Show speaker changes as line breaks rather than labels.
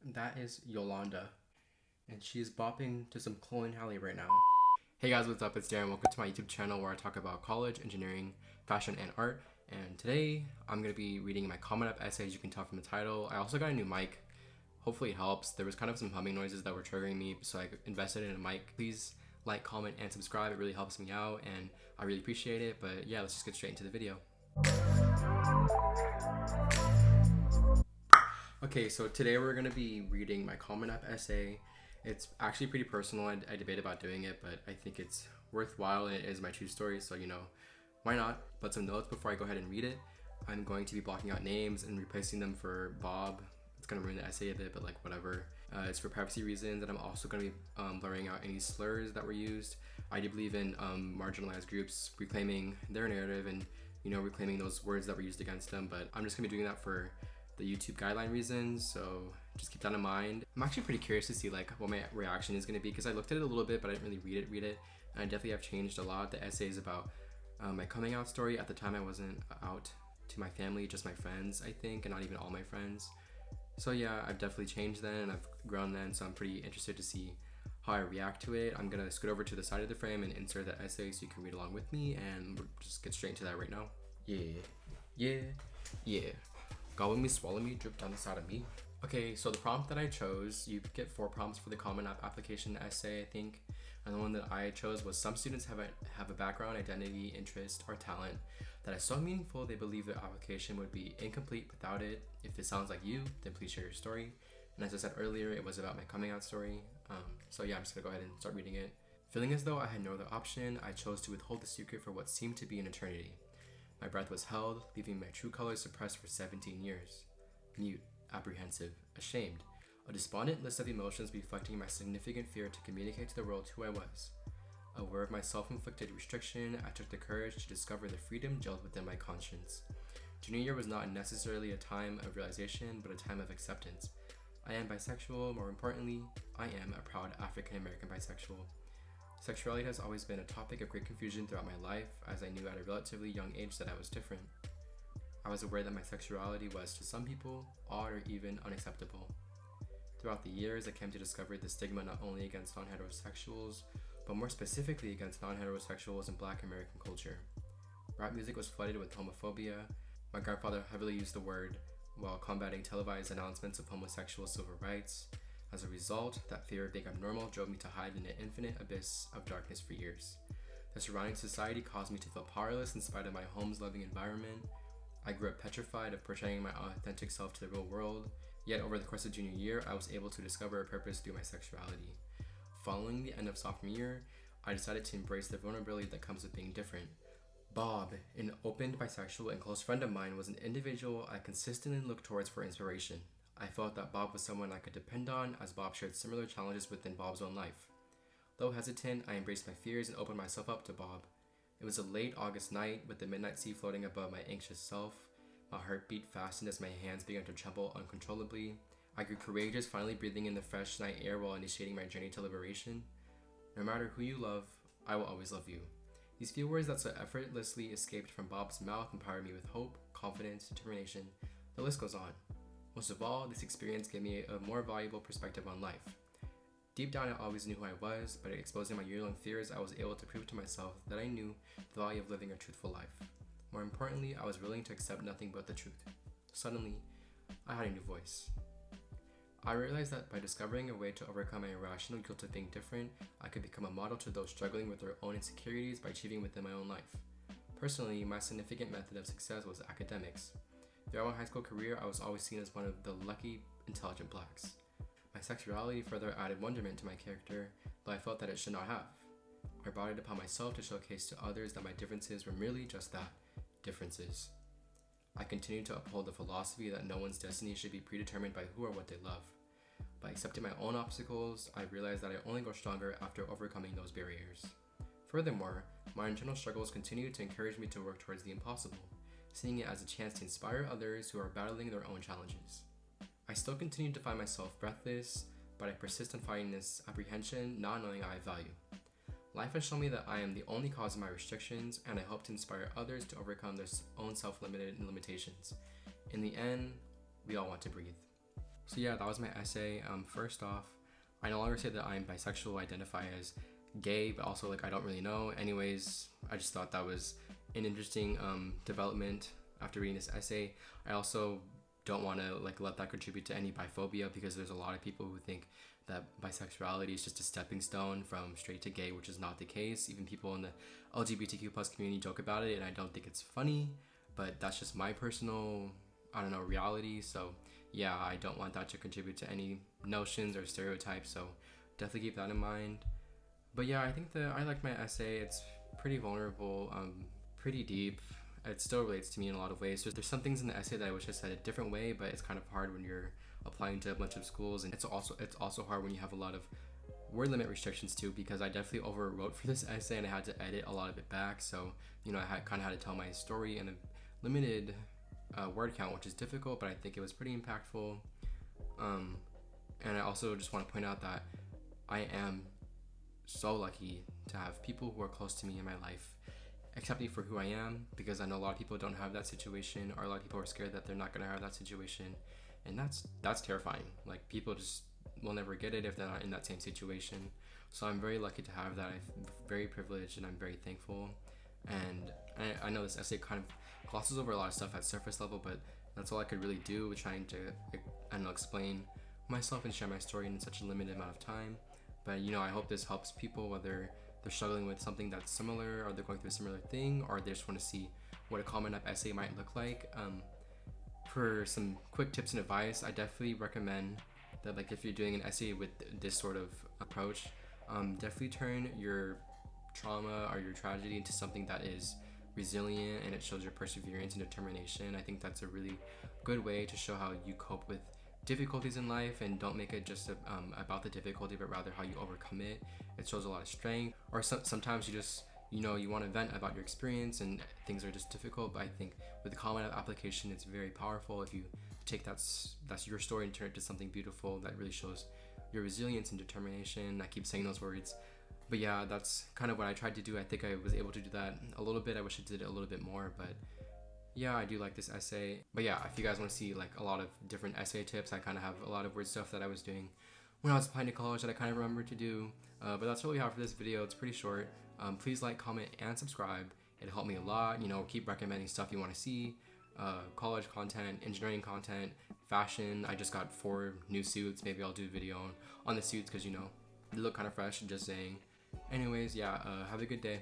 That is Yolanda, and she is bopping to some Chloe Halle right now. Hey guys, what's up? It's Darren. Welcome to my YouTube channel where I talk about college, engineering, fashion, and art. And today I'm going to be reading my Common Up essay, as you can tell from the title. I also got a new mic. Hopefully it helps. There was kind of some humming noises that were triggering me, so I invested in a mic. Please like, comment, and subscribe. It really helps me out, and I really appreciate it. But yeah, let's just get straight into the video. Okay, so today we're going to be reading my Common App essay. It's actually pretty personal. I debate about doing it, but I think it's worthwhile, and it is my true story, so why not? But some notes before I go ahead and read it. I'm going to be blocking out names and replacing them for Bob. It's going to ruin the essay a bit, but whatever. It's for privacy reasons, and I'm also going to be blurring out any slurs that were used. I do believe in marginalized groups reclaiming their narrative and reclaiming those words that were used against them, but I'm just going to be doing that for the YouTube guideline reasons, so just keep that in mind. I'm actually pretty curious to see what my reaction is going to be, because I looked at it a little bit, but I didn't really read it, and I definitely have changed a lot. The essay is about my coming out story. At the time, I wasn't out to my family, just my friends, I think, and not even all my friends. So yeah, I've definitely changed then, and I've grown then, so I'm pretty interested to see how I react to it. I'm gonna scoot over to the side of the frame and insert that essay so you can read along with me, and we'll just get straight into that right now. Yeah. Gobble me, swallow me, drip down the side of me. Okay, so the prompt that I chose, you get 4 prompts for the Common App application essay, I think. And the one that I chose was: some students have a background, identity, interest, or talent that is so meaningful they believe their application would be incomplete without it. If it sounds like you, then please share your story. And as I said earlier, it was about my coming out story. So yeah, I'm just gonna go ahead and start reading it. Feeling as though I had no other option, I chose to withhold the secret for what seemed to be an eternity. My breath was held, leaving my true colors suppressed for 17 years. Mute, apprehensive, ashamed, a despondent list of emotions reflecting my significant fear to communicate to the world who I was. Aware of my self-inflicted restriction, I took the courage to discover the freedom jailed within my conscience. Junior year was not necessarily a time of realization, but a time of acceptance. I am bisexual. More importantly, I am a proud African-American bisexual. Sexuality has always been a topic of great confusion throughout my life, as I knew at a relatively young age that I was different. I was aware that my sexuality was, to some people, odd or even unacceptable. Throughout the years, I came to discover the stigma not only against non-heterosexuals, but more specifically against non-heterosexuals in Black American culture. Rap music was flooded with homophobia. My grandfather heavily used the word while combating televised announcements of homosexual civil rights. As a result, that fear of being abnormal drove me to hide in an infinite abyss of darkness for years. The surrounding society caused me to feel powerless in spite of my home's loving environment. I grew up petrified of portraying my authentic self to the real world, yet over the course of junior year, I was able to discover a purpose through my sexuality. Following the end of sophomore year, I decided to embrace the vulnerability that comes with being different. Bob, an open bisexual and close friend of mine, was an individual I consistently looked towards for inspiration. I felt that Bob was someone I could depend on, as Bob shared similar challenges within Bob's own life. Though hesitant, I embraced my fears and opened myself up to Bob. It was a late August night, with the midnight sea floating above my anxious self. My heart beat fast as my hands began to tremble uncontrollably. I grew courageous, finally breathing in the fresh night air while initiating my journey to liberation. No matter who you love, I will always love you. These few words that so effortlessly escaped from Bob's mouth empowered me with hope, confidence, determination. The list goes on. Most of all, this experience gave me a more valuable perspective on life. Deep down, I always knew who I was, but exposing my year-long fears, I was able to prove to myself that I knew the value of living a truthful life. More importantly, I was willing to accept nothing but the truth. Suddenly, I had a new voice. I realized that by discovering a way to overcome my irrational guilt of being different, I could become a model to those struggling with their own insecurities by achieving within my own life. Personally, my significant method of success was academics. Throughout my high school career, I was always seen as one of the lucky, intelligent blacks. My sexuality further added wonderment to my character, though I felt that it should not have. I brought it upon myself to showcase to others that my differences were merely just that, differences. I continued to uphold the philosophy that no one's destiny should be predetermined by who or what they love. By accepting my own obstacles, I realized that I only grow stronger after overcoming those barriers. Furthermore, my internal struggles continued to encourage me to work towards the impossible, seeing it as a chance to inspire others who are battling their own challenges. I still continue to find myself breathless, but I persist in fighting this apprehension, not knowing I have value. Life has shown me that I am the only cause of my restrictions, and I hope to inspire others to overcome their own self-limited limitations. In the end, we all want to breathe. So yeah, that was my essay. First off, I no longer say that I'm bisexual, identify as gay, but also like I don't really know. Anyways, I just thought that was an interesting development after reading this essay. I also don't want to like let that contribute to any biphobia, because there's a lot of people who think that bisexuality is just a stepping stone from straight to gay, which is not the case. Even people in the LGBTQ plus community joke about it, and I don't think it's funny, but that's just my personal, I don't know, reality. So yeah, I don't want that to contribute to any notions or stereotypes, so definitely keep that in mind. But yeah, I think that I liked my essay. It's pretty vulnerable, pretty deep. It still relates to me in a lot of ways. There's some things in the essay that I wish I said a different way, but it's kind of hard when you're applying to a bunch of schools, and it's also hard when you have a lot of word limit restrictions too, because I definitely overwrote for this essay and I had to edit a lot of it back. So I kind of had to tell my story in a limited word count, which is difficult, but I think it was pretty impactful. And I also just want to point out that I am so lucky to have people who are close to me in my life accept me for who I am, because I know a lot of people don't have that situation, or a lot of people are scared that they're not going to have that situation, and that's terrifying. Like, people just will never get it if they're not in that same situation. So I'm very lucky to have that. I'm very privileged and I'm very thankful. And I know this essay kind of glosses over a lot of stuff at surface level, but that's all I could really do, trying to, I don't know, explain myself and share my story in such a limited amount of time. But I hope this helps people, whether they're struggling with something that's similar, or they're going through a similar thing, or they just want to see what a Common App essay might look like. For some quick tips and advice, I definitely recommend that, like, if you're doing an essay with this sort of approach, definitely turn your trauma or your tragedy into something that is resilient and it shows your perseverance and determination. I think that's a really good way to show how you cope with difficulties in life, and don't make it just about the difficulty, but rather how you overcome it. It shows a lot of strength. Or sometimes you just you want to vent about your experience and things are just difficult, but I think with the Common App application, it's very powerful if you take that's your story and turn it to something beautiful that really shows your resilience and determination. I keep saying those words, but yeah, that's kind of what I tried to do. I think I was able to do that a little bit. I wish I did it a little bit more, but yeah, I do like this essay. But yeah, if you guys want to see like a lot of different essay tips, I kind of have a lot of weird stuff that I was doing when I was applying to college that I kind of remembered to do. But that's really all for this video. It's pretty short. Please like, comment, and subscribe. It'll help me a lot. Keep recommending stuff you want to see. College content, engineering content, fashion. I just got 4 new suits. Maybe I'll do a video on the suits because they look kind of fresh, just saying. Anyways, yeah, have a good day.